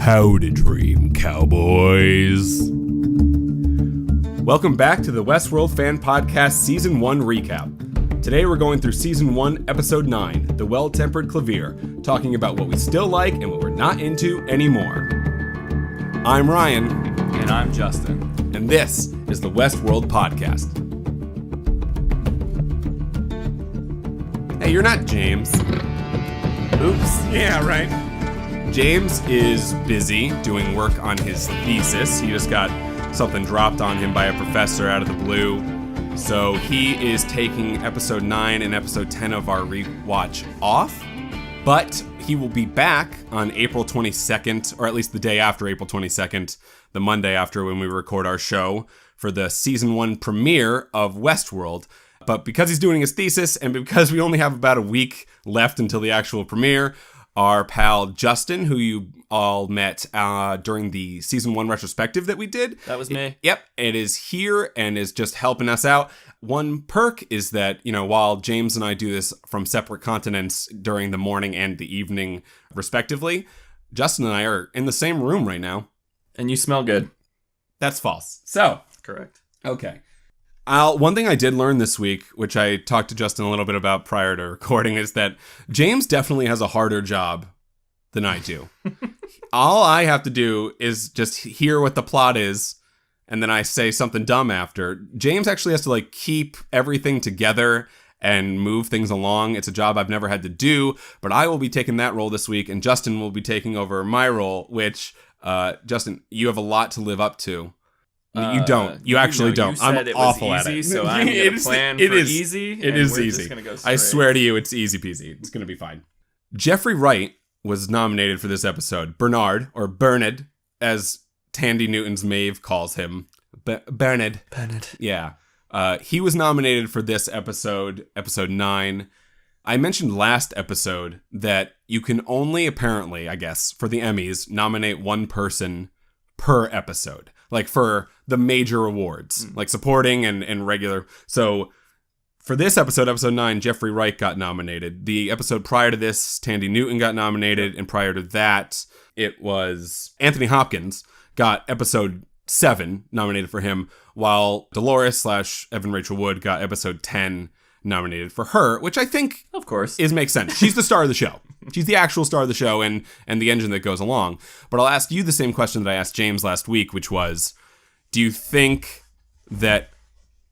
Howdy, dream cowboys. Welcome back to the Westworld Fan Podcast Season 1 recap. Today we're going through Season 1, Episode 9, The Well-Tempered Clavier, talking about what we still like and what we're not into anymore. I'm Ryan. And I'm Justin. And this is the Westworld Podcast. Hey, you're not James. Oops. Yeah, right. James is busy doing work on his thesis. He just got something dropped on him by a professor out of the blue. So he is taking episode 9 and episode 10 of our Rewatch off. But he will be back on April 22nd, or at least the day after April 22nd, the Monday after when we record our show, for the season 1 premiere of Westworld. But because he's doing his thesis and because we only have about a week left until the actual premiere, our pal Justin, who you all met during the season 1 retrospective that we did. That was me. Yep. It is here and is just helping us out. One perk is that, while James and I do this from separate continents during the morning and the evening, respectively, Justin and I are in the same room right now. And you smell good. That's false. So. Correct. Okay. One thing I did learn this week, which I talked to Justin a little bit about prior to recording, is that James definitely has a harder job than I do. All I have to do is just hear what the plot is, and then I say something dumb after. James actually has to keep everything together and move things along. It's a job I've never had to do, but I will be taking that role this week, and Justin will be taking over my role, which, Justin, you have a lot to live up to. You don't. You actually don't. I'm awful at it. So I'm going to plan for easy. It is easy. I swear to you, it's easy peasy. It's going to be fine. Jeffrey Wright was nominated for this episode. Bernard, or Bernard, as Tandy Newton's Maeve calls him. Bernard. Yeah. He was nominated for this episode, episode 9. I mentioned last episode that you can only, apparently, I guess, for the Emmys, nominate one person per episode. For the major awards, supporting and regular. So for this episode, episode 9, Jeffrey Wright got nominated. The episode prior to this, Tandy Newton got nominated. And prior to that, it was Anthony Hopkins got episode 7 nominated for him, while Dolores / Evan Rachel Wood got episode 10 nominated for her, which I think, of course, makes sense. She's the star of the show. She's the actual star of the show and the engine that goes along. But I'll ask you the same question that I asked James last week, which was, do you think that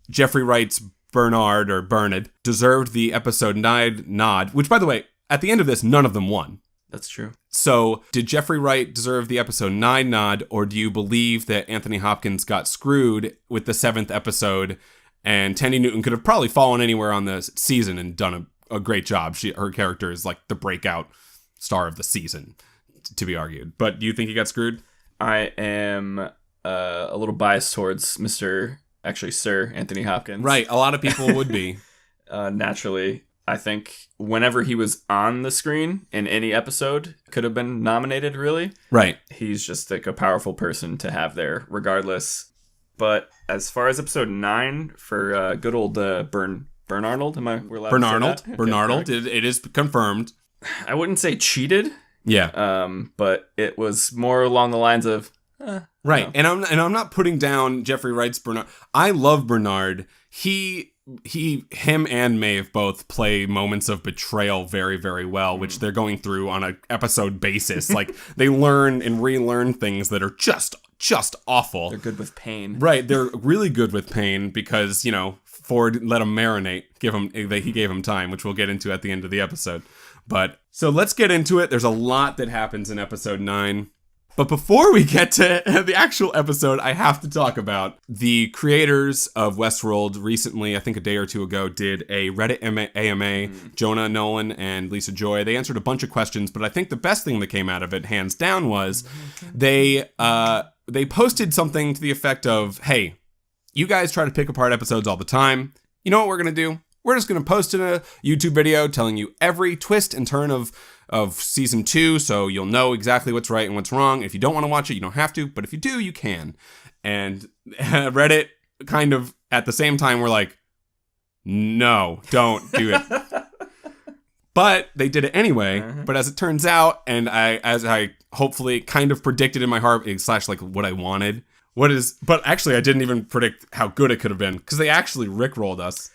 Jeffrey Wright's Bernard deserved the episode 9 nod? Which, by the way, at the end of this, none of them won. That's true. So did Jeffrey Wright deserve the episode 9 nod, or do you believe that Anthony Hopkins got screwed with the 7th episode and Tandy Newton could have probably fallen anywhere on the season and done a great job? Her character is the breakout star of the season, to be argued. But do you think he got screwed? I am a little biased towards Sir Anthony Hopkins. Right, a lot of people would be. Naturally, I think whenever he was on the screen in any episode, could have been nominated, really. Right. He's just a powerful person to have there, regardless. But as far as episode 9 for good old Bernarnold, we're allowed to say that? Bernarnold, it is confirmed. I wouldn't say cheated. Yeah. But it was more along the lines of right. And I'm not putting down Jeffrey Wright's Bernard. I love Bernard. Him and Maeve both play moments of betrayal very, very well, which they're going through on an episode basis. They learn and relearn things that are just awful. They're good with pain. Right. They're really good with pain because, Ford let him marinate. He gave him time, which we'll get into at the end of the episode. But so let's get into it. There's a lot that happens in episode 9. But before we get to the actual episode, I have to talk about the creators of Westworld recently, I think a day or two ago, did a Reddit AMA, Jonah Nolan and Lisa Joy. They answered a bunch of questions, but I think the best thing that came out of it, hands down, was they posted something to the effect of, hey, you guys try to pick apart episodes all the time. You know what we're going to do? We're just going to post in a YouTube video telling you every twist and turn of season 2, so you'll know exactly what's right and what's wrong. If you don't want to watch it, you don't have to, but if you do, you can. And Reddit kind of, at the same time, were like, no, don't do it. But they did it anyway. But as it turns out, and as I hopefully kind of predicted in my heart, / like what I wanted, but actually I didn't even predict how good it could have been, because they actually rickrolled us.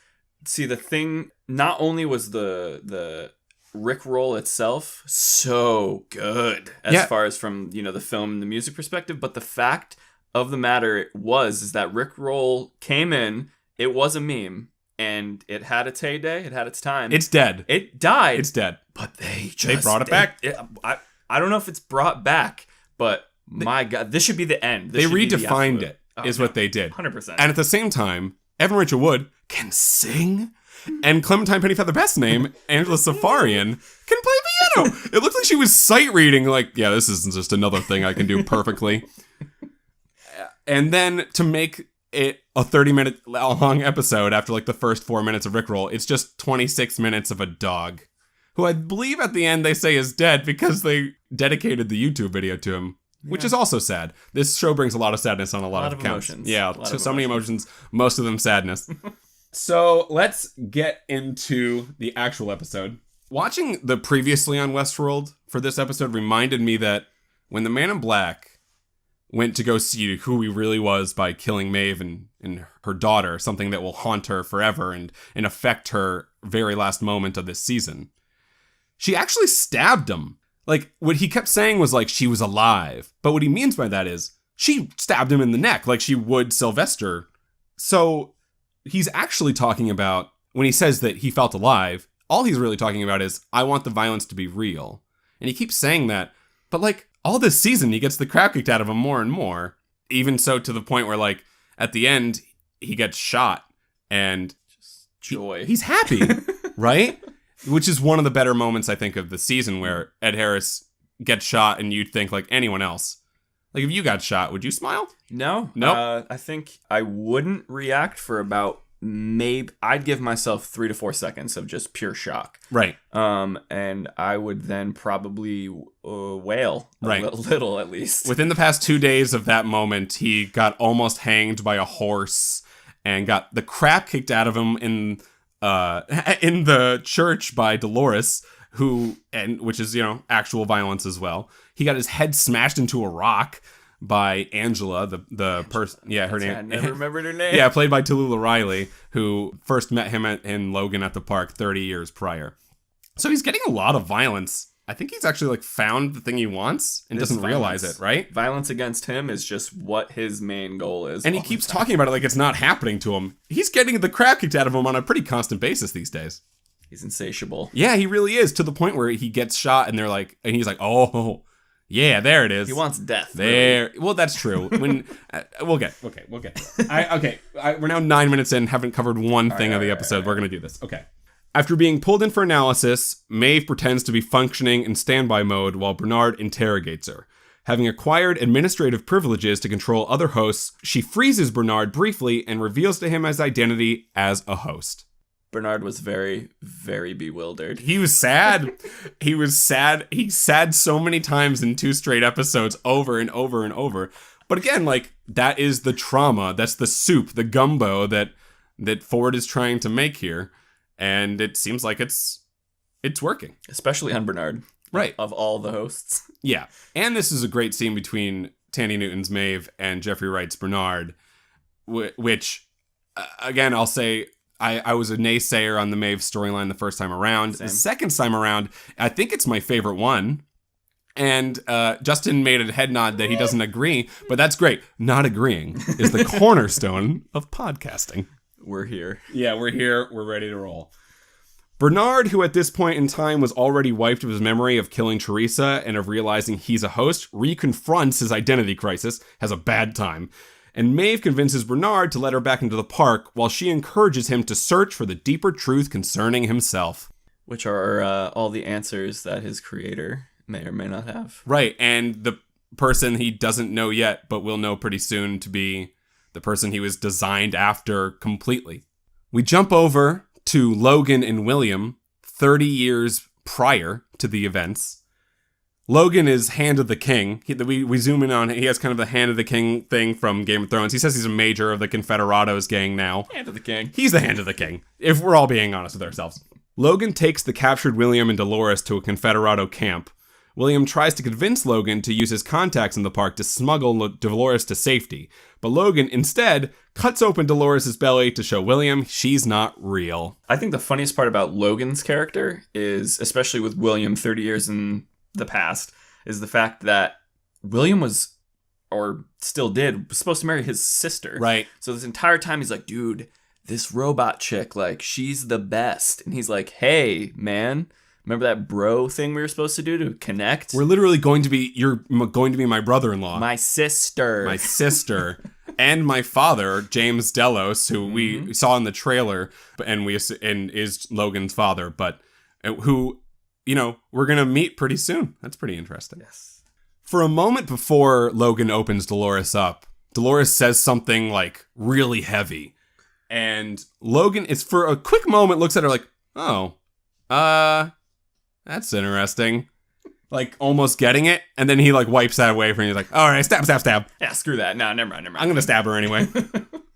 See, the thing, not only was the rickroll itself so good as far as from, the film and the music perspective, but the fact of the matter is that rickroll came in, it was a meme, and it had its heyday, it had its time. It's dead. It died. It's dead. But they brought it back. I don't know if it's brought back, but my God, this should be the end. They redefined it, is what they did. 100%. And at the same time, Evan Rachel Wood can sing, and Clementine Pennyfeather, best name, Angela Safarian, can play piano. It looked like she was sight reading, like, yeah, this isn't just another thing I can do perfectly. And then to make it a 30-minute long episode after like the first 4 minutes of rickroll, it's just 26 minutes of a dog, who I believe at the end they say is dead because they dedicated the YouTube video to him, which is also sad. This show brings a lot of sadness on a lot of accounts. Emotions. Yeah, so many emotions, most of them sadness. So let's get into the actual episode. Watching the previously on Westworld for this episode reminded me that when the Man in Black went to go see who he really was by killing Maeve and her daughter, something that will haunt her forever and affect her very last moment of this season, she actually stabbed him. Like, what he kept saying was, like, she was alive. But what he means by that is she stabbed him in the neck like she would Sylvester. So he's actually talking about, when he says that he felt alive, all he's really talking about is, I want the violence to be real. And he keeps saying that. But, like, all this season, he gets the crap kicked out of him more and more. Even so, to the point where, like, at the end, he gets shot. And just joy. He's happy, right? Which is one of the better moments, I think, of the season, where Ed Harris gets shot and you'd think, like, anyone else. Like, if you got shot, would you smile? No. Nope. I think I wouldn't react for about maybe... I'd give myself 3 to 4 seconds of just pure shock. Right. And I would then probably wail a little, at least. Within the past 2 days of that moment, he got almost hanged by a horse and got the crap kicked out of him in the church by Dolores, which is, actual violence as well. He got his head smashed into a rock by Angela, the person. Yeah, her name. I never remembered her name. Yeah, played by Tallulah Riley, who first met him in Logan at the park 30 years prior. So he's getting a lot of violence. I think he's actually like found the thing he wants and doesn't realize it, right? Violence against him is just what his main goal is. And he keeps talking about it like it's not happening to him. He's getting the crap kicked out of him on a pretty constant basis these days. He's insatiable. Yeah, he really is, to the point where he gets shot and he's like, oh, yeah, there it is. He wants death. There. Really. Well, that's true. When we'll get. We're now 9 minutes in, haven't covered one thing of the episode. We're going to do this. Okay. After being pulled in for analysis, Maeve pretends to be functioning in standby mode while Bernard interrogates her. Having acquired administrative privileges to control other hosts, she freezes Bernard briefly and reveals to him his identity as a host. Bernard was very, very bewildered. He was sad. He's sad so many times in 2 straight episodes, over and over and over. But again, like, that is the trauma. That's the soup, the gumbo that Ford is trying to make here. And it seems like it's working. Especially on Bernard. Right. Of all the hosts. Yeah. And this is a great scene between Tandy Newton's Maeve and Jeffrey Wright's Bernard, which, again, I'll say, I was a naysayer on the Maeve storyline the first time around. Same. The second time around, I think it's my favorite one. And Justin made a head nod that he doesn't agree, but that's great. Not agreeing is the cornerstone of podcasting. We're here. Yeah, we're here. We're ready to roll. Bernard, who at this point in time was already wiped of his memory of killing Teresa and of realizing he's a host, reconfronts his identity crisis, has a bad time. And Maeve convinces Bernard to let her back into the park while she encourages him to search for the deeper truth concerning himself. Which are all the answers that his creator may or may not have. Right, and the person he doesn't know yet, but will know pretty soon to be the person he was designed after completely. We jump over to Logan and William 30 years prior to the events. Logan is Hand of the King. We zoom in on, he has kind of the Hand of the King thing from Game of Thrones. He says he's a major of the Confederados gang now. Hand of the King. He's the Hand of the King, if we're all being honest with ourselves. Logan takes the captured William and Dolores to a Confederado camp. William tries to convince Logan to use his contacts in the park to smuggle Dolores to safety, but Logan instead cuts open Dolores' belly to show William she's not real. I think the funniest part about Logan's character is, especially with William 30 years in the past, is the fact that William was, or still did, was supposed to marry his sister. Right. So this entire time he's like, dude, this robot chick, like, she's the best. And he's like, hey, man, remember that bro thing we were supposed to do to connect? You're going to be my brother-in-law. My sister. My sister. And my father, James Delos, who we saw in the trailer, and is Logan's father, but who, we're going to meet pretty soon. That's pretty interesting. Yes. For a moment before Logan opens Dolores up, Dolores says something like really heavy. And Logan is for a quick moment looks at her like, oh, that's interesting. Like almost getting it. And then he like wipes that away from you. He's like, all right, stab. Yeah, screw that. No, never mind. I'm going to stab her anyway.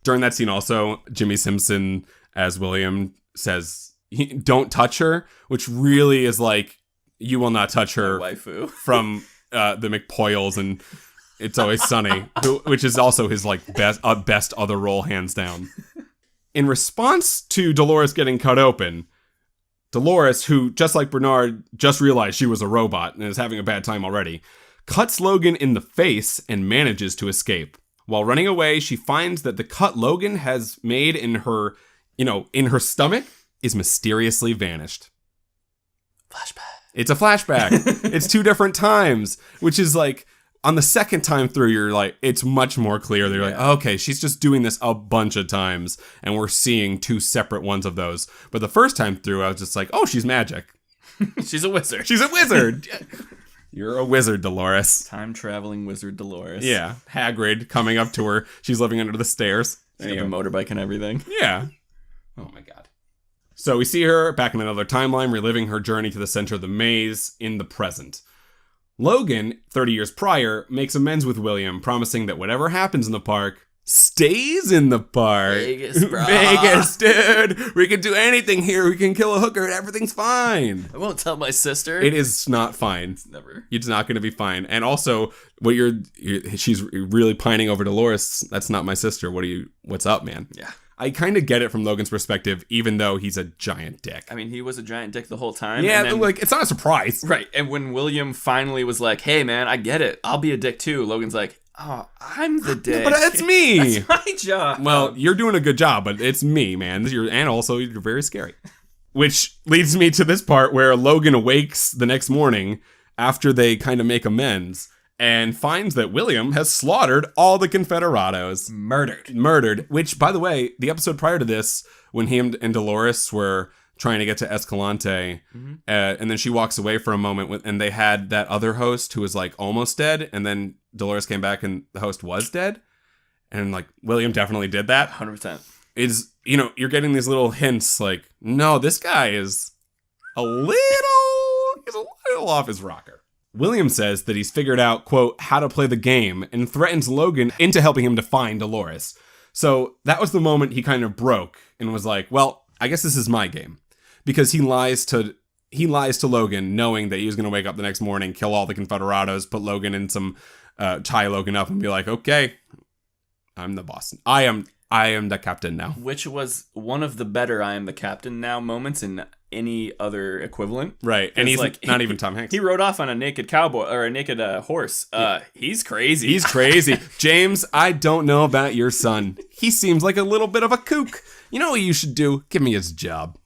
During that scene also, Jimmy Simpson as William says, don't touch her, which really is like, you will not touch her. Waifu. From the McPoyles and It's Always Sunny, which is also his like best other role, hands down. In response to Dolores getting cut open, Dolores, who, just like Bernard, just realized she was a robot and is having a bad time already, cuts Logan in the face and manages to escape. While running away, she finds that the cut Logan has made in her stomach is mysteriously vanished. Flashback. It's a flashback. It's 2 different times, which is like, on the second time through, you're like, it's much more clear. They're like, okay, she's just doing this a bunch of times, and we're seeing 2 separate ones of those. But the first time through, I was just like, oh, she's magic. She's a wizard. She's a wizard. You're a wizard, Dolores. Time-traveling wizard Dolores. Yeah. Hagrid coming up to her. She's living under the stairs. She's got a motorbike and everything. Yeah. Oh, my God. So we see her back in another timeline, reliving her journey to the center of the maze in the present. Logan, 30 years prior, makes amends with William, promising that whatever happens in the park stays in the park. Vegas, bro. Vegas, dude. We can do anything here. We can kill a hooker and everything's fine. I won't tell my sister. It is not fine. It's never. It's not going to be fine. And also, she's really pining over Dolores. That's not my sister. What's up, man? Yeah. I kind of get it from Logan's perspective, even though he's a giant dick. I mean, he was a giant dick the whole time. Yeah, it's not a surprise. Right. And when William finally was like, hey, man, I get it. I'll be a dick too. Logan's like, oh, I'm the dick. But that's me. That's my job. Well, you're doing a good job, but it's me, man. And also, you're very scary. Which leads me to this part where Logan awakes the next morning after they kind of make amends and finds that William has slaughtered all the Confederados. Murdered. Which, by the way, the episode prior to this, when him and Dolores were trying to get to Escalante, and then she walks away for a moment, and they had that other host who was like almost dead, and then Dolores came back and the host was dead. And like, William definitely did that. 100%. You're getting these little hints like, no, this guy is a little off his rocker. William says that he's figured out, quote, how to play the game and threatens Logan into helping him to find Dolores. So that was the moment he kind of broke and was like, well, I guess this is my game. Because he lies to Logan knowing that he was going to wake up the next morning, kill all the Confederados, put Logan in some, tie Logan up and be like, okay, I'm the boss. I am the captain now. Which was one of the better I am the captain now moments in any other equivalent. Right. And he's like, not even Tom Hanks. He rode off on a naked cowboy or a naked horse. He's crazy. He's crazy. James, I don't know about your son. He seems like a little bit of a kook. You know what you should do? Give me his job.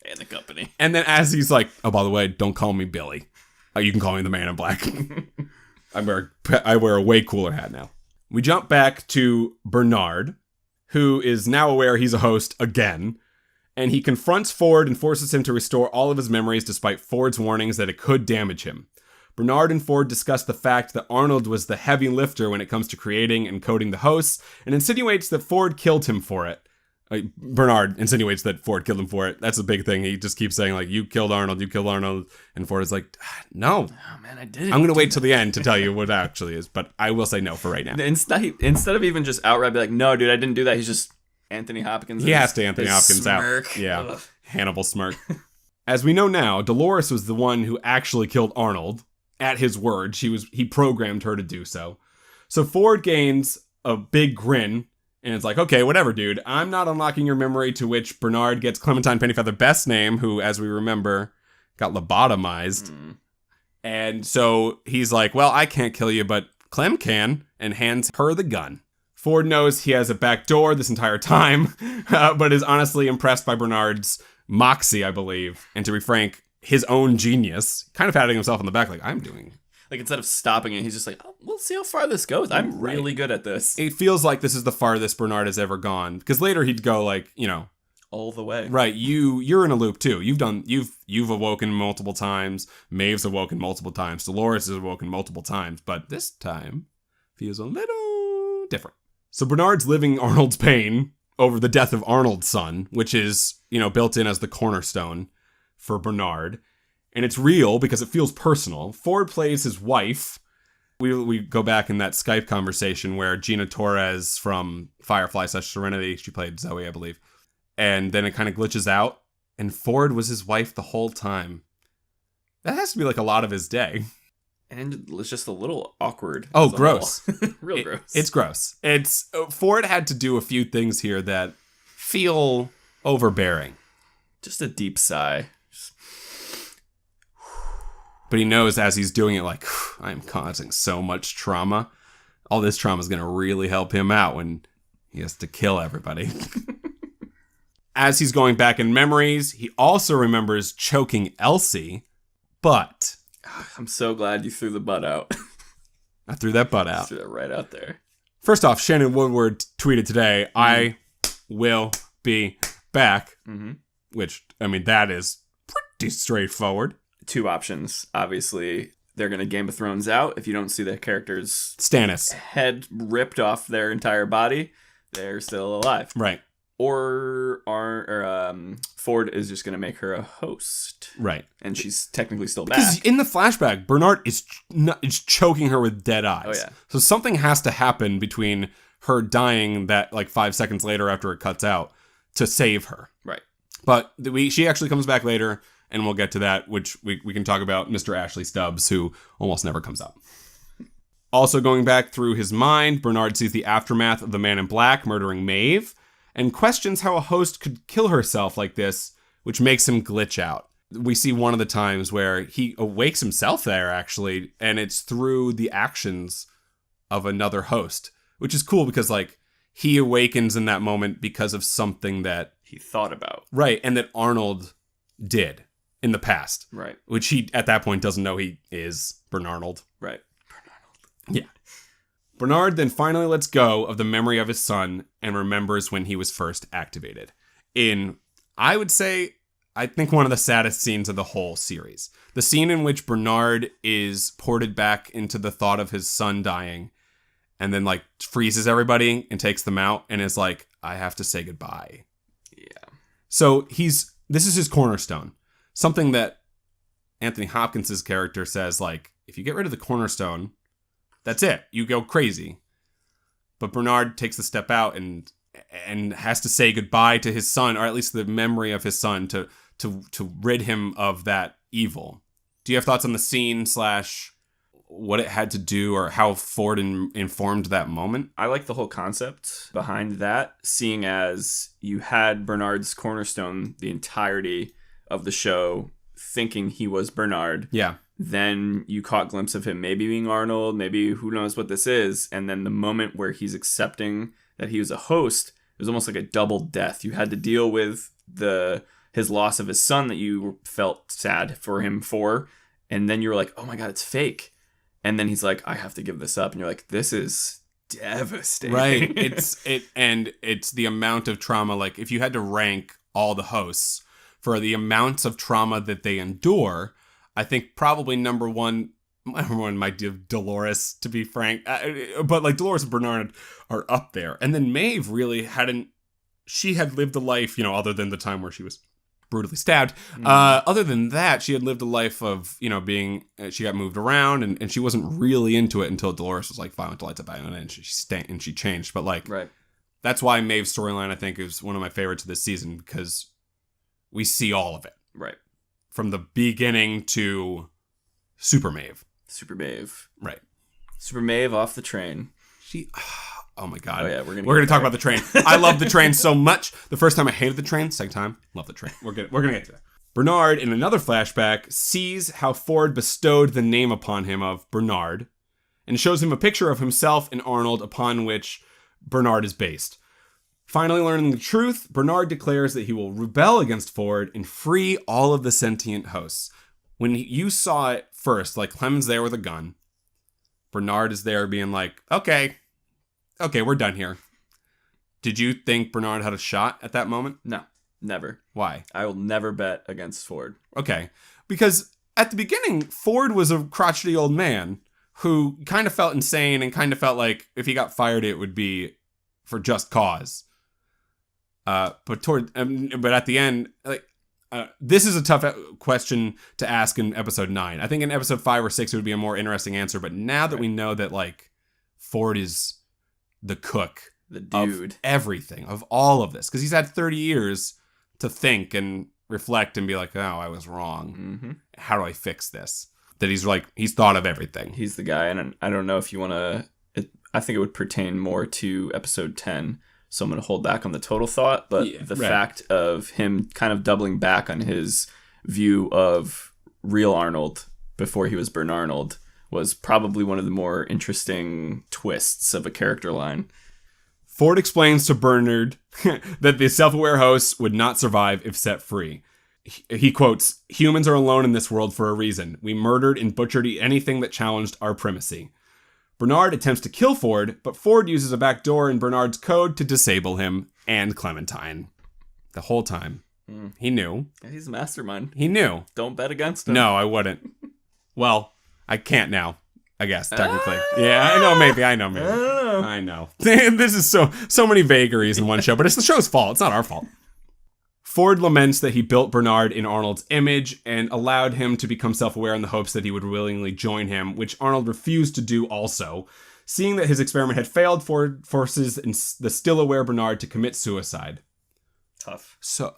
And the company. And then as he's like, oh, by the way, don't call me Billy. You can call me the Man in Black. I wear a way cooler hat now. We jump back to Bernard, who is now aware he's a host again. And he confronts Ford and forces him to restore all of his memories despite Ford's warnings that it could damage him. Bernard and Ford discuss the fact that Arnold was the heavy lifter when it comes to creating and coding the hosts, and insinuates that Ford killed him for it. Bernard insinuates that Ford killed him for it. That's a big thing. He just keeps saying, like, you killed Arnold. And Ford is like, no. Oh, man, I did. I'm going to wait till the end to tell you what it actually is, but I will say no for right now. Instead of even just outright be like, no, dude, I didn't do that, he's just Anthony Hopkins. He has to Anthony Hopkins smirk. out. Yeah. Ugh. Hannibal smirk. As we know now, Dolores was the one who actually killed Arnold. At his word, he programmed her to do so. So Ford gains a big grin, and it's like, okay, whatever, dude. I'm not unlocking your memory, to which Bernard gets Clementine Pennyfeather Best's name, who, as we remember, got lobotomized. And so he's like, well, I can't kill you, but Clem can, and hands her the gun. Ford knows he has a back door this entire time, but is honestly impressed by Bernard's moxie, I believe, and to be frank, his own genius, kind of patting himself on the back like, I'm doing. Like, instead of stopping it, he's just like, oh, we'll see how far this goes. I'm really good at this. It feels like this is the farthest Bernard has ever gone, because later he'd go like, all the way. Right, you're in a loop too. You've awoken multiple times. Maeve's awoken multiple times. Dolores has awoken multiple times, but this time feels a little different. So Bernard's living Arnold's pain over the death of Arnold's son, which is, built in as the cornerstone for Bernard. And it's real because it feels personal. Ford plays his wife. We go back in that Skype conversation where Gina Torres from Firefly/Serenity, she played Zoe, I believe. And then it kind of glitches out. And Ford was his wife the whole time. That has to be like a lot of his day. And it's just a little awkward. Oh, gross. Real gross. It's gross. Ford had to do a few things here that feel overbearing. Just a deep sigh. But he knows as he's doing it, like, I'm causing so much trauma. All this trauma is going to really help him out when he has to kill everybody. As he's going back in memories, he also remembers choking Elsie, but... I'm so glad you threw the butt out. I threw that butt out. Threw that right out there. First off, Shannon Woodward tweeted today, I will be back. Which, that is pretty straightforward. Two options. Obviously, they're going to Game of Thrones out. If you don't see the character's Stannis head ripped off their entire body, they're still alive. Right. Or Ford is just going to make her a host. Right. And she's technically still back. Because in the flashback, Bernard is choking her with dead eyes. Oh, yeah. So something has to happen between her dying that 5 seconds later after it cuts out to save her. Right. But she actually comes back later, and we'll get to that, which we can talk about Mr. Ashley Stubbs, who almost never comes up. Also going back through his mind, Bernard sees the aftermath of the Man in Black murdering Maeve, and questions how a host could kill herself like this, which makes him glitch out. We see one of the times where he awakes himself there, actually, and it's through the actions of another host, which is cool because, he awakens in that moment because of something that he thought about. Right, and that Arnold did in the past. Right. Which he, at that point, doesn't know he is Bernarnold. Right. Yeah. Bernard then finally lets go of the memory of his son and remembers when he was first activated. In, I would say, I think one of the saddest scenes of the whole series. The scene in which Bernard is ported back into the thought of his son dying and then freezes everybody and takes them out and is like, I have to say goodbye. Yeah. So this is his cornerstone. Something that Anthony Hopkins' character says, if you get rid of the cornerstone, that's it. You go crazy. But Bernard takes the step out and has to say goodbye to his son, or at least the memory of his son, to rid him of that evil. Do you have thoughts on the scene / what it had to do, or how Ford informed that moment? I like the whole concept behind that, seeing as you had Bernard's cornerstone the entirety of the show, thinking he was Bernard. Yeah. Then you caught a glimpse of him maybe being Arnold, maybe who knows what this is. And then the moment where he's accepting that he was a host, it was almost like a double death. You had to deal with his loss of his son that you felt sad for him for. And then you were like, oh my God, it's fake. And then he's like, I have to give this up. And you're like, this is devastating. Right. It's the amount of trauma. If you had to rank all the hosts for the amounts of trauma that they endure, I think probably number one might be Dolores, to be frank. But Dolores and Bernard are up there. And then Maeve really she had lived a life, other than the time where she was brutally stabbed. Other than that, she had lived a life of, she got moved around and she wasn't really into it until Dolores was violent delights of Violent, and she changed. But right. That's why Maeve's storyline, I think, is one of my favorites of this season, because we see all of it. Right. From the beginning to Super Maeve. Super Maeve. Right. Super Maeve off the train. Oh my God. Oh yeah, we're gonna talk about the train. I love the train so much. The first time I hated the train. Second time, love the train. We're gonna get to that. Bernard, in another flashback, sees how Ford bestowed the name upon him of Bernard, and shows him a picture of himself and Arnold upon which Bernard is based. Finally learning the truth, Bernard declares that he will rebel against Ford and free all of the sentient hosts. When you saw it first, like Clement's there with a gun, Bernard is there being like, okay, we're done here. Did you think Bernard had a shot at that moment? No, never. Why? I will never bet against Ford. Okay. Because at the beginning, Ford was a crotchety old man who kind of felt insane and kind of felt like if he got fired, it would be for just cause. But at the end, this is a tough question to ask in episode 9. I think in episode 5 or 6, it would be a more interesting answer. But now that we know that like Ford is the cook, the dude, of everything, of all of this, because he's had 30 years to think and reflect and be like, oh, I was wrong. Mm-hmm. How do I fix this? That he's thought of everything. He's the guy, and I don't know if you want to. I think it would pertain more to episode 10. So I'm going to hold back on the total thought, but fact of him kind of doubling back on his view of real Arnold before he was Bernarnold was probably one of the more interesting twists of a character line. Ford explains to Bernard that the self-aware hosts would not survive if set free. He quotes, "Humans are alone in this world for a reason. We murdered and butchered anything that challenged our primacy." Bernard attempts to kill Ford, but Ford uses a back door in Bernard's code to disable him and Clementine. The whole time. He knew. He's a mastermind. He knew. Don't bet against him. No, I wouldn't. Well, I can't now, I guess, technically. Yeah, I know, maybe. I know. This is so many vagaries in one show, but it's the show's fault. It's not our fault. Ford laments that he built Bernard in Arnold's image and allowed him to become self-aware in the hopes that he would willingly join him, which Arnold refused to do also. Seeing that his experiment had failed, Ford forces the still-aware Bernard to commit suicide. Tough. So,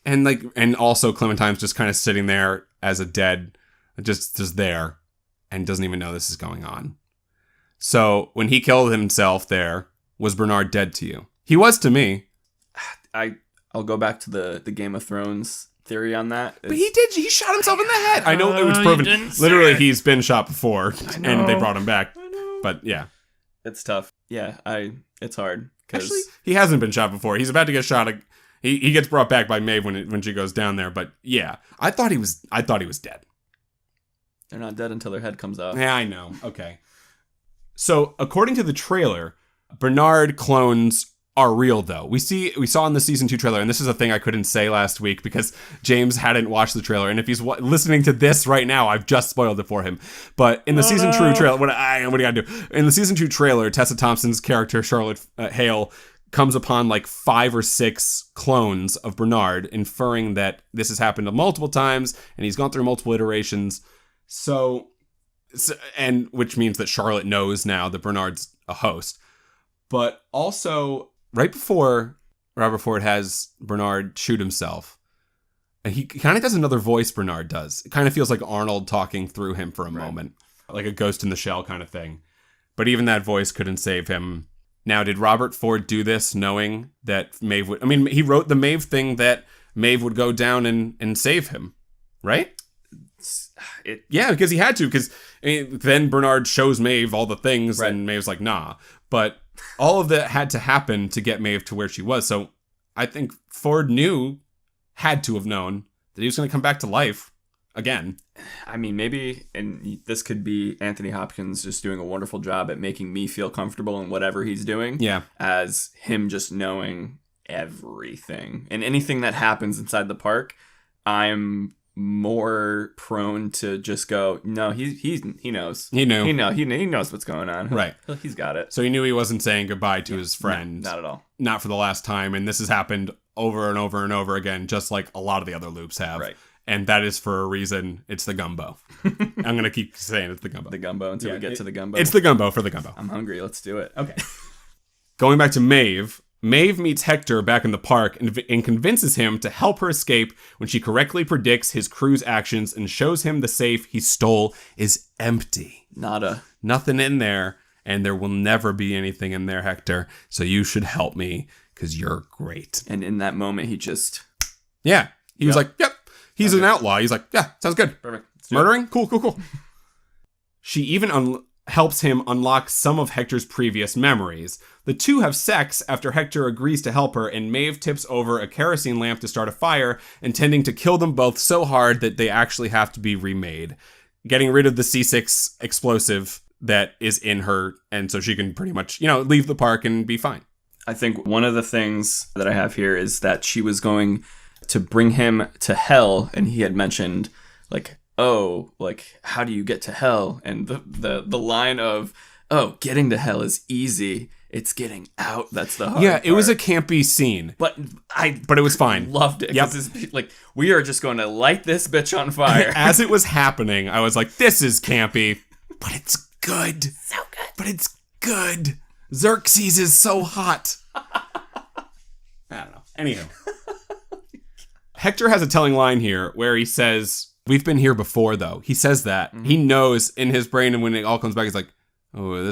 and also Clementine's just kind of sitting there as a dead, just there, and doesn't even know this is going on. So, when he killed himself there, was Bernard dead to you? He was to me. I'll go back to the Game of Thrones theory on that. But he shot himself in the head. I know it was proven. Literally, he's been shot before, and they brought him back. But yeah. It's tough. Yeah, it's hard. Actually, he hasn't been shot before. He's about to get shot. He gets brought back by Maeve when she goes down there. But yeah, I thought he was dead. They're not dead until their head comes off. Yeah, I know. Okay. So, according to the trailer, Bernard clones are real, though. We saw in the season 2 trailer, and this is a thing I couldn't say last week because James hadn't watched the trailer, and if he's listening to this right now, I've just spoiled it for him. But in the season 2 trailer, what do you gotta do? In the season 2 trailer, Tessa Thompson's character Charlotte Hale comes upon like 5 or 6 clones of Bernard, inferring that this has happened multiple times, and he's gone through multiple iterations. And which means that Charlotte knows now that Bernard's a host. But also, right before Robert Ford has Bernard shoot himself, and he kind of does another voice Bernard does. It kind of feels like Arnold talking through him for a moment. Like a Ghost in the Shell kind of thing. But even that voice couldn't save him. Now, did Robert Ford do this knowing that Maeve would... I mean, he wrote the Maeve thing that Maeve would go down and save him, right? Yeah, because he had to. Because then Bernard shows Maeve all the things, and Maeve's like, nah. But all of that had to happen to get Maeve to where she was. So I think Ford had to have known that he was going to come back to life again. I mean, maybe, and this could be Anthony Hopkins just doing a wonderful job at making me feel comfortable in whatever he's doing. Yeah. As him just knowing everything. And anything that happens inside the park, I'm more prone to just go, no, he knows. He knows what's going on. Right. He's got it. So he knew he wasn't saying goodbye to his friend. No, not at all. Not for the last time. And this has happened over and over and over again, just like a lot of the other loops have. Right. And that is for a reason. It's the gumbo. I'm going to keep saying it's the gumbo. The gumbo until we get to the gumbo. It's the gumbo for the gumbo. I'm hungry. Let's do it. Okay. Going back to Maeve, Maeve meets Hector back in the park and convinces him to help her escape when she correctly predicts his crew's actions and shows him the safe he stole is empty. Nothing in there, and there will never be anything in there, Hector. So you should help me, because you're great. And in that moment, he just... Yeah. He was like, yep. He's an outlaw. He's like, yeah, sounds good. Perfect. Murdering? Cool. She even helps him unlock some of Hector's previous memories. The two have sex after Hector agrees to help her, and Maeve tips over a kerosene lamp to start a fire, intending to kill them both so hard that they actually have to be remade, getting rid of the C6 explosive that is in her, and so she can pretty much, leave the park and be fine. I think one of the things that I have here is that she was going to bring him to hell, and he had mentioned, like, oh, like, how do you get to hell? And the line of, oh, getting to hell is easy. It's getting out. That's the hard part. It was a campy scene. But it was fine. Loved it. Yep. It's like, we are just going to light this bitch on fire. As it was happening, I was like, this is campy, but it's good. So good. But it's good. Xerxes is so hot. I don't know. Anywho. Hector has a telling line here where he says, we've been here before, though. He says that. Mm-hmm. He knows in his brain, and when it all comes back, he's like, oh,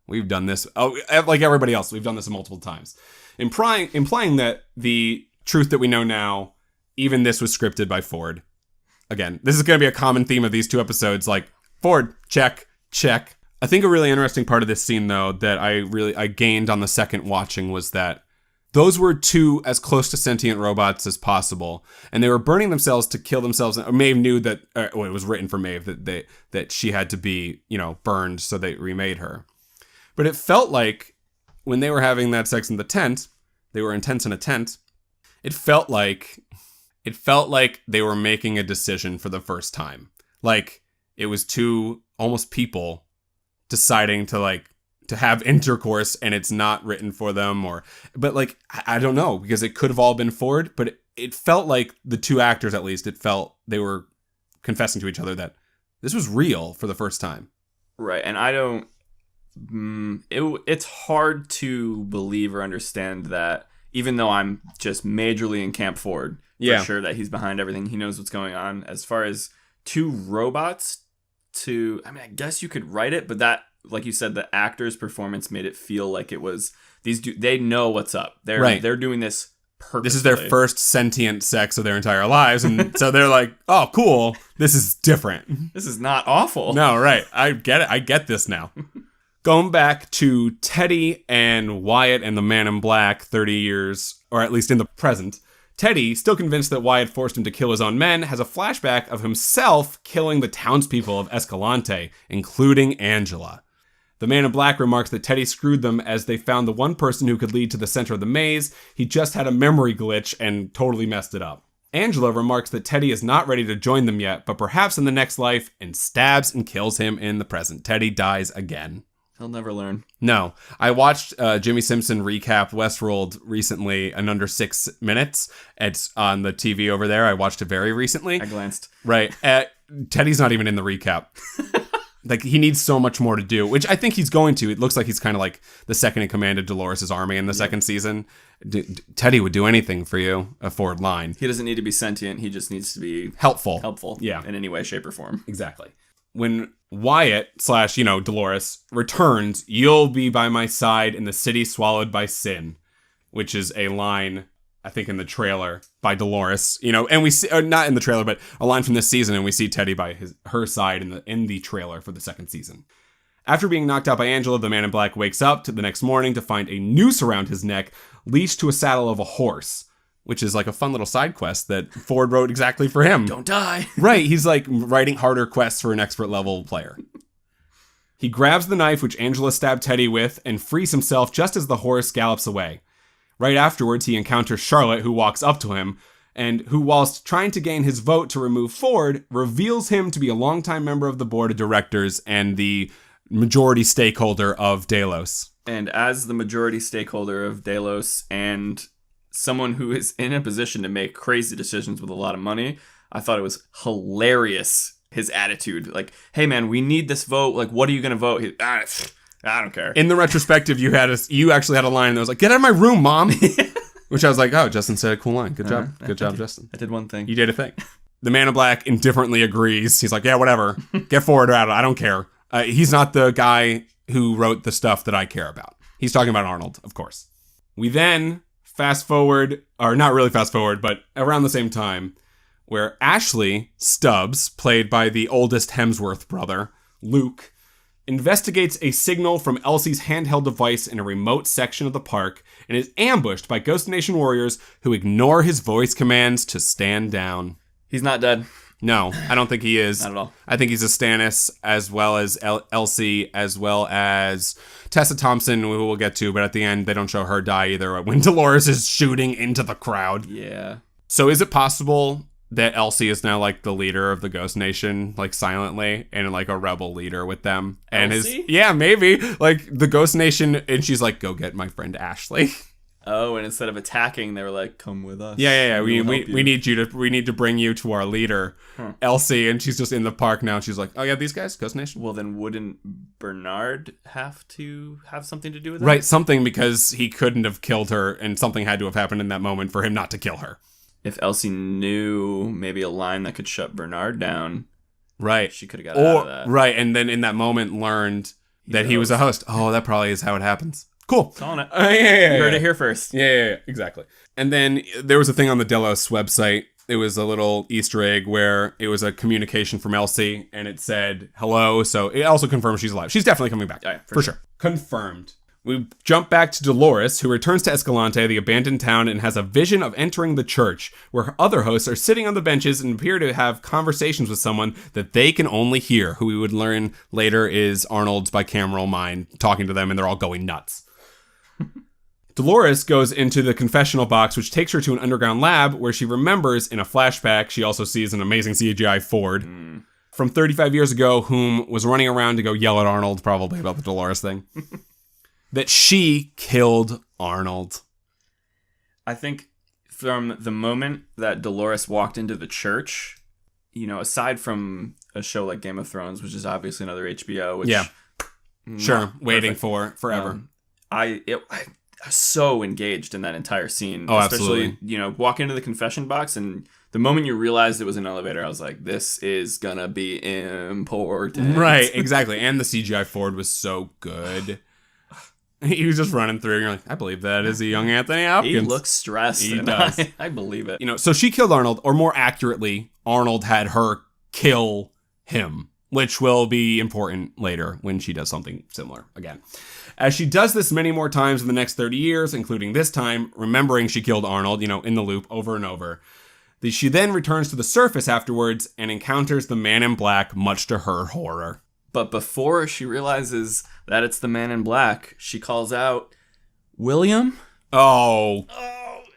we've done this. Oh, like everybody else, we've done this multiple times. Implying that the truth that we know now, even this was scripted by Ford. Again, this is going to be a common theme of these two episodes. Like, Ford, check. I think a really interesting part of this scene, though, that I gained on the second watching was that those were two as close to sentient robots as possible, and they were burning themselves to kill themselves. Maeve knew that, it was written for Maeve that she had to be, burned, so they remade her. But it felt like when they were having that sex in the tent, they were intense in a tent. It felt like they were making a decision for the first time. Like it was two almost people deciding to have intercourse, and it's not written for them, but I don't know, because it could have all been Ford, but it felt like the two actors, at least, it felt they were confessing to each other that this was real for the first time. Right. And I don't, it's hard to believe or understand that, even though I'm just majorly in Camp Ford, for sure that he's behind everything. He knows what's going on. As far as two robots I guess you could write it, but that, like you said, the actor's performance made it feel like it was they know what's up. They're doing this purposefully. This is their first sentient sex of their entire lives, and so they're like, oh, cool, this is different. This is not awful. No, right. I get it. I get this now. Going back to Teddy and Wyatt and the Man in Black 30 years, or at least in the present, Teddy, still convinced that Wyatt forced him to kill his own men, has a flashback of himself killing the townspeople of Escalante, including Angela. The Man in Black remarks that Teddy screwed them as they found the one person who could lead to the center of the maze. He just had a memory glitch and totally messed it up. Angela remarks that Teddy is not ready to join them yet, but perhaps in the next life, and stabs and kills him in the present. Teddy dies again. He'll never learn. No. I watched Jimmy Simpson recap Westworld recently in under 6 minutes. It's on the TV over there. I watched it very recently. I glanced. Right. Teddy's not even in the recap. He needs so much more to do, which I think he's going to. It looks like he's kind of like the second in command of Dolores' army in the second season. Teddy would do anything for you, a Ford line. He doesn't need to be sentient. He just needs to be helpful. Yeah. In any way, shape, or form. Exactly. When Wyatt / Dolores returns, you'll be by my side in the city swallowed by sin, which is a line, I think, in the trailer by Dolores, and we see, or not in the trailer, but a line from this season, and we see Teddy by her side in the trailer for the second season. After being knocked out by Angela, the Man in Black wakes up the next morning to find a noose around his neck, leashed to a saddle of a horse, which is like a fun little side quest that Ford wrote exactly for him. Don't die. Right, he's like writing harder quests for an expert level player. He grabs the knife which Angela stabbed Teddy with and frees himself just as the horse gallops away. Right afterwards, he encounters Charlotte, who walks up to him, and who, whilst trying to gain his vote to remove Ford, reveals him to be a longtime member of the board of directors and the majority stakeholder of Delos. And as the majority stakeholder of Delos and someone who is in a position to make crazy decisions with a lot of money, I thought it was hilarious, his attitude. Like, hey man, we need this vote. Like, what are you going to vote? I don't care. In the retrospective, you actually had a line that was like, "Get out of my room, Mom." Which I was like, oh, Justin said a cool line. Good job. Good job, Justin. I did one thing. You did a thing. The Man in Black indifferently agrees. He's like, yeah, whatever. Get forward or out. I don't care. He's not the guy who wrote the stuff that I care about. He's talking about Arnold, of course. We then fast forward, or not really fast forward, but around the same time, where Ashley Stubbs, played by the oldest Hemsworth brother, Luke, investigates a signal from Elsie's handheld device in a remote section of the park and is ambushed by Ghost Nation warriors who ignore his voice commands to stand down. He's not dead. No, I don't think he is. Not at all. I think he's a Stannis, as well as Elsie, as well as Tessa Thompson, who we'll get to, but at the end, they don't show her die either when Dolores is shooting into the crowd. Yeah. So is it possible that Elsie is now like the leader of the Ghost Nation, like silently, and like a rebel leader with them? And Elsie? yeah, maybe like the Ghost Nation, and she's like, go get my friend Ashley. Oh, and instead of attacking, they were like, come with us. Yeah. We need to bring you to our leader, Elsie, and she's just in the park now. And she's like, oh yeah, these guys, Ghost Nation. Well, then wouldn't Bernard have to have something to do with that? Right, something, because he couldn't have killed her, and something had to have happened in that moment for him not to kill her. If Elsie knew maybe a line that could shut Bernard down, right, she could have got out of that. Right, and then in that moment learned that he was a host. Oh, that probably is how it happens. Cool. Calling it. Yeah. You heard it here first. Yeah, exactly. And then there was a thing on the Delos website. It was a little Easter egg where it was a communication from Elsie, and it said hello. So it also confirms she's alive. She's definitely coming back. Yeah, for sure. Confirmed. We jump back to Dolores, who returns to Escalante, the abandoned town, and has a vision of entering the church, where her other hosts are sitting on the benches and appear to have conversations with someone that they can only hear, who we would learn later is Arnold's bicameral mind talking to them, and they're all going nuts. Dolores goes into the confessional box, which takes her to an underground lab, where she remembers in a flashback she also sees an amazing CGI Ford from 35 years ago, whom was running around to go yell at Arnold, probably about the Dolores thing. That she killed Arnold. I think from the moment that Dolores walked into the church, you know, aside from a show like Game of Thrones, which is obviously another HBO, which sure, waiting for forever. I was so engaged in that entire scene. Oh, especially, absolutely. You know, walk into the confession box, and the moment you realized it was an elevator, I was like, this is gonna be important. Right, exactly. And the CGI Ford was so good. He was just running through, and you're like, I believe that is a young Anthony Hopkins. He looks stressed. He does. I believe it. You know, so she killed Arnold, or more accurately, Arnold had her kill him, which will be important later when she does something similar again. As she does this many more times in the next 30 years, including this time, remembering she killed Arnold, you know, in the loop over and over, she then returns to the surface afterwards and encounters the Man in Black, much to her horror. But before she realizes that it's the Man in Black, she calls out, William? Oh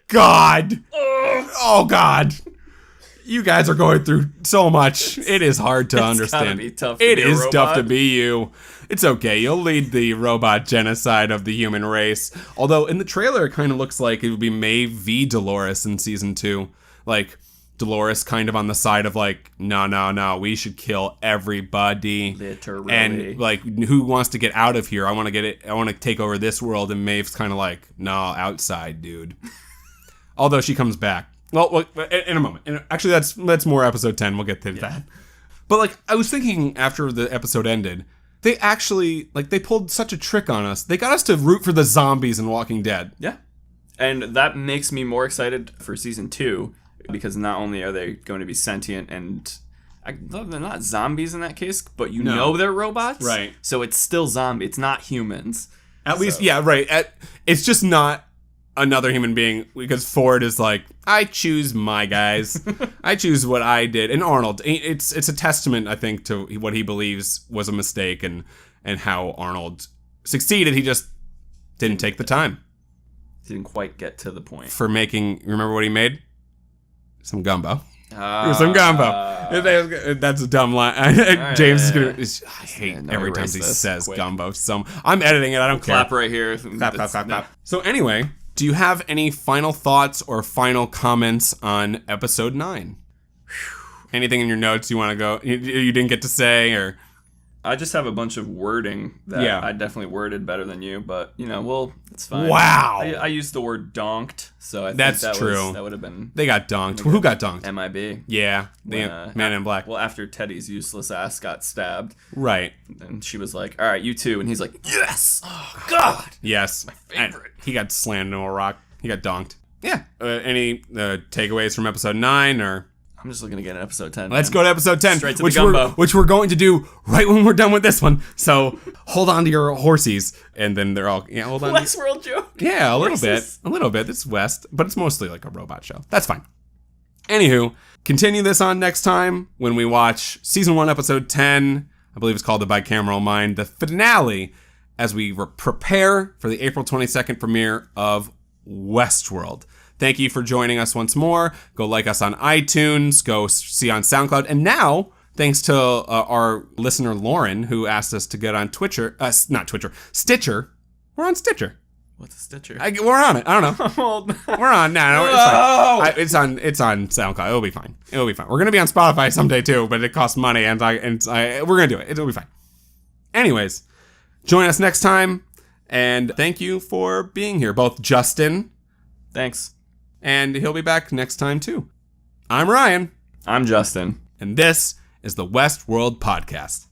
God. Oh, God. You guys are going through so much. It is hard to understand. It's gotta be tough to be a robot. It is tough to be you. It's okay. You'll lead the robot genocide of the human race. Although in the trailer, it kind of looks like it would be Maeve v. Dolores in season 2. Like, Dolores kind of on the side of like, no, we should kill everybody. Literally. And like, who wants to get out of here? I want to take over this world. And Maeve's kind of like, no, outside, dude. Although she comes back. Well, in a moment. And actually, that's more episode 10. We'll get to that. But like, I was thinking after the episode ended, they actually, like, they pulled such a trick on us. They got us to root for the zombies in Walking Dead. Yeah. And that makes me more excited for season 2. Because not only are they going to be sentient and they're not zombies in that case, but you know they're robots. Right. So it's still zombie. It's not humans. At least, yeah, right. It's just not another human being, because Ford is like, I choose my guys. I choose what I did. And Arnold, it's a testament, I think, to what he believes was a mistake and how Arnold succeeded. He just didn't take the time. Didn't quite get to the point. For making, remember what he made? Some gumbo. Some gumbo. That's a dumb line. James is gonna. I hate every time he says gumbo. I'm editing it. I don't care. Clap right here. Clap. So anyway, do you have any final thoughts or final comments on episode 9? Anything in your notes you want to go? You didn't get to say, or I just have a bunch of wording that Yeah. I definitely worded better than you, but, it's fine. Wow. I used the word donked, so I think That's that true. that would have been They got donked. Who got donked? MIB. Yeah. When, Man in Black. Well, after Teddy's useless ass got stabbed, Right. and she was like, all right, you too. And he's like, yes! Oh, God! Yes. My favorite. And he got slammed into a rock. He got donked. Yeah. Any takeaways from episode 9 or... I'm just looking to get an episode 10. Let's go to episode 10, Straight to the gumbo. which we're going to do right when we're done with this one. So hold on to your horsies, and then they're all hold on. Westworld joke. Yeah, a Horses. little bit. It's West, but it's mostly like a robot show. That's fine. Anywho, continue this on next time when we watch season 1, episode 10. I believe it's called The Bicameral Mind, the finale, as we prepare for the April 22nd premiere of Westworld. Thank you for joining us once more. Go like us on iTunes. Go see on SoundCloud. And now, thanks to our listener Lauren, who asked us to get on Stitcher. We're on Stitcher. What's a Stitcher? We're on it. I don't know. We're on. No, it's fine. It's on SoundCloud. It'll be fine. We're gonna be on Spotify someday too, but it costs money, and we're gonna do it. It'll be fine. Anyways, join us next time, and thank you for being here, both Justin. Thanks. And he'll be back next time, too. I'm Ryan. I'm Justin. And this is the Westworld Podcast.